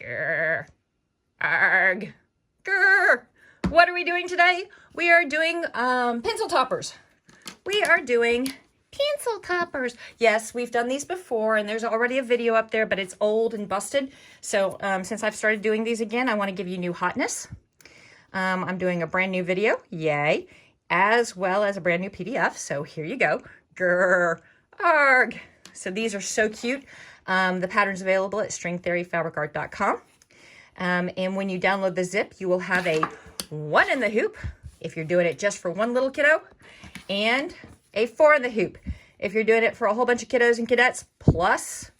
Grr. Arg. Grr. What are we doing today? We are doing pencil toppers. We are doing pencil toppers. Yes, we've done these before, and there's already a video up there, but it's old and busted. So since I've started doing these again, I want to give you new hotness. I'm doing a brand new video, yay, as well as a brand new PDF. So here you go. Grr. Arg. So these are so cute. The pattern's available at stringtheoryfabricart.com. And when you download the zip, you will have a 1 in the hoop if you're doing it just for one little kiddo, and a 4 in the hoop if you're doing it for a whole bunch of kiddos and cadettes plus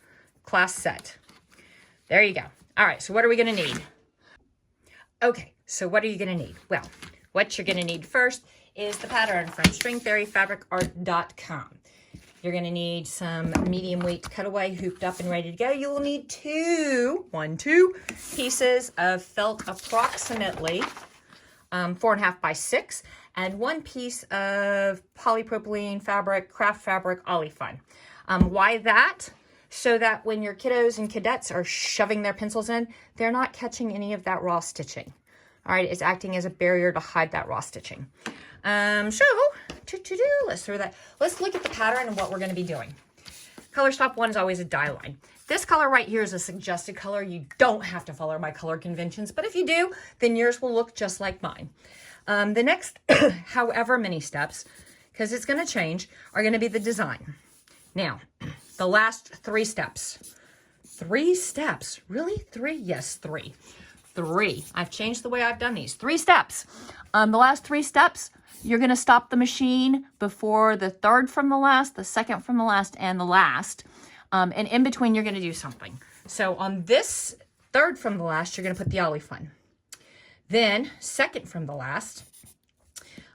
class set. There you go. All right, so what are we going to need? Okay, so what are you going to need? Well, what you're going to need first is the pattern from stringtheoryfabricart.com. You're going to need some medium weight cutaway hooped up and ready to go. You will need two pieces of felt approximately 4.5 by 6 and 1 piece of polypropylene fabric, craft fabric, ollie-fun. Why that? So that when your kiddos and cadets are shoving their pencils in, they're not catching any of that raw stitching. All right, it's acting as a barrier to hide that raw stitching. Let's throw that. Let's look at the pattern and what we're going to be doing. Color stop 1 is always a die line. This color right here is a suggested color. You don't have to follow my color conventions, but if you do, then yours will look just like mine. The next, however many steps, because it's going to change, are going to be the design. Now, the last 3 steps. 3 steps. Really? 3? Yes, 3. 3. I've changed the way I've done these. 3 steps. The last 3 steps, you're going to stop the machine before the 3rd from the last, the 2nd from the last, and the last. And in between, you're going to do something. So on this 3rd from the last, you're going to put the ollie-fun. Then 2nd from the last,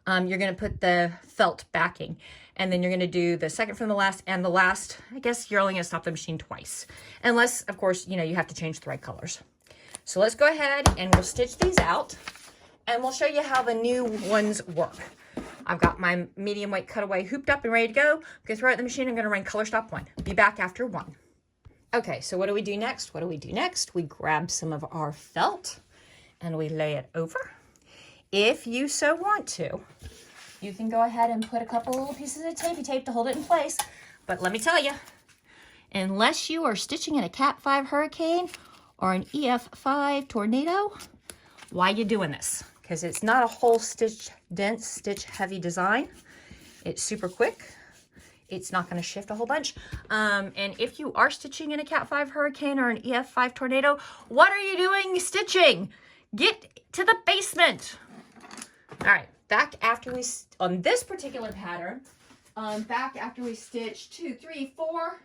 you're going to put the felt backing. And then you're going to do the 2nd from the last and the last. I guess you're only going to stop the machine twice. Unless, of course, you have to change the right colors. So let's go ahead and we'll stitch these out. And we'll show you how the new ones work. I've got my medium weight cutaway hooped up and ready to go. I'm going to throw it in the machine. I'm going to run color stop 1. Be back after 1. Okay, so what do we do next? We grab some of our felt and we lay it over. If you so want to, you can go ahead and put a couple little pieces of tapey tape to hold it in place. But let me tell you, unless you are stitching in a Cat 5 hurricane or an EF5 tornado, why are you doing this? Because it's not a whole stitch dense, stitch heavy design. It's super quick. It's not going to shift a whole bunch. And if you are stitching in a Cat 5 hurricane or an EF5 tornado, what are you doing stitching? Get to the basement. All right, back after we, on this particular pattern, back after we stitch 2, 3, 4,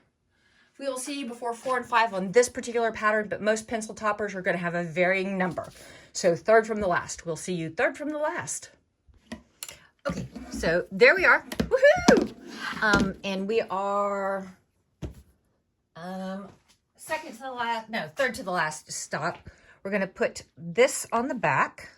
we will see you before 4 and 5 on this particular pattern, but most pencil toppers are going to have a varying number. So 3rd from the last. We'll see you 3rd from the last. Okay, so there we are. Woohoo! And we are 2nd to the last, no, 3rd to the last stop. We're going to put this on the back.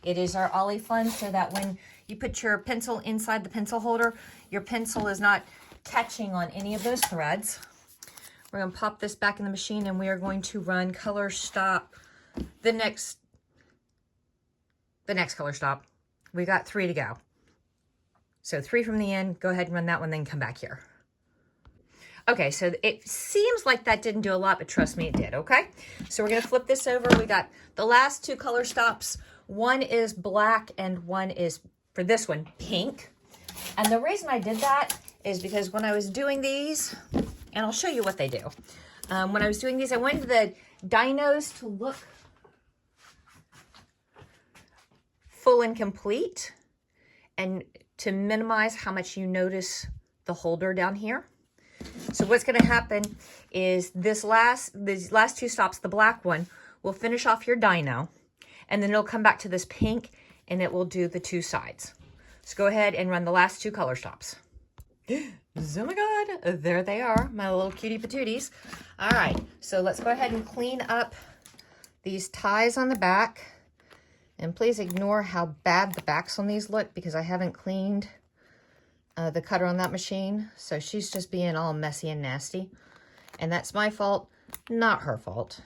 It is our ollie-fun so that when you put your pencil inside the pencil holder, your pencil is not catching on any of those threads. We're going to pop this back in the machine and we are going to run color stop the next color stop. We got 3 to go. So 3 from the end, go ahead and run that one, then come back here. Okay, so it seems like that didn't do a lot, but trust me, it did, okay? So we're going to flip this over. We got the last 2 color stops. One is black and one is, for this one, pink. And the reason I did that is because when I was doing these, and I'll show you what they do. When I was doing these, I wanted the dinos to look full and complete and to minimize how much you notice the holder down here. So what's going to happen is these last 2 stops, the black one, will finish off your dino, and then it'll come back to this pink and it will do the 2 sides. So go ahead and run the last 2 color stops. Oh my God, there they are, my little cutie patooties. All right, so let's go ahead and clean up these ties on the back. And please ignore how bad the backs on these look because I haven't cleaned the cutter on that machine. So she's just being all messy and nasty. And that's my fault, not her fault.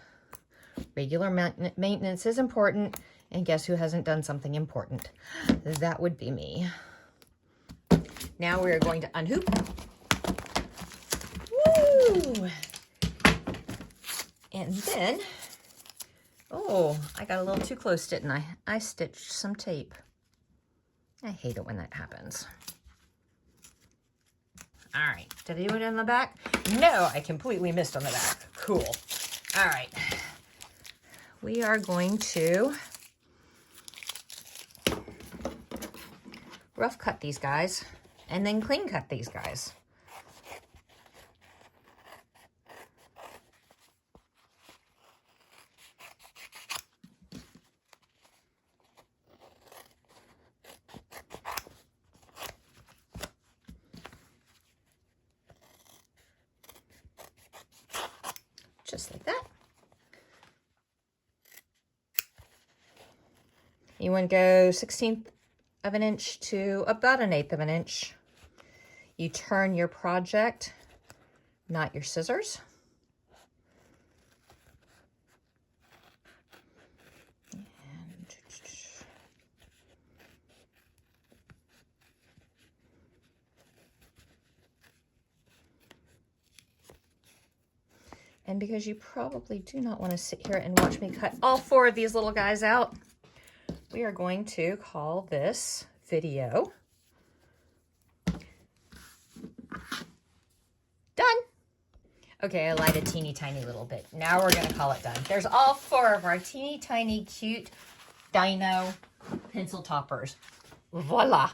Regular maintenance is important, and guess who hasn't done something important? That would be me. Now we're going to unhoop. Woo! And then, oh, I got a little too close, didn't I? I stitched some tape. I hate it when that happens. All right, did I do it in the back? No, I completely missed on the back. Cool. All right. We are going to rough cut these guys and then clean cut these guys. Just like that. You want to go 1/16 of an inch to about 1/8 of an inch. You turn your project, not your scissors. And because you probably do not want to sit here and watch me cut all 4 of these little guys out, we are going to call this video done. Okay, I lied a teeny tiny little bit. Now we're going to call it done. There's all 4 of our teeny tiny cute dino pencil toppers. Voila.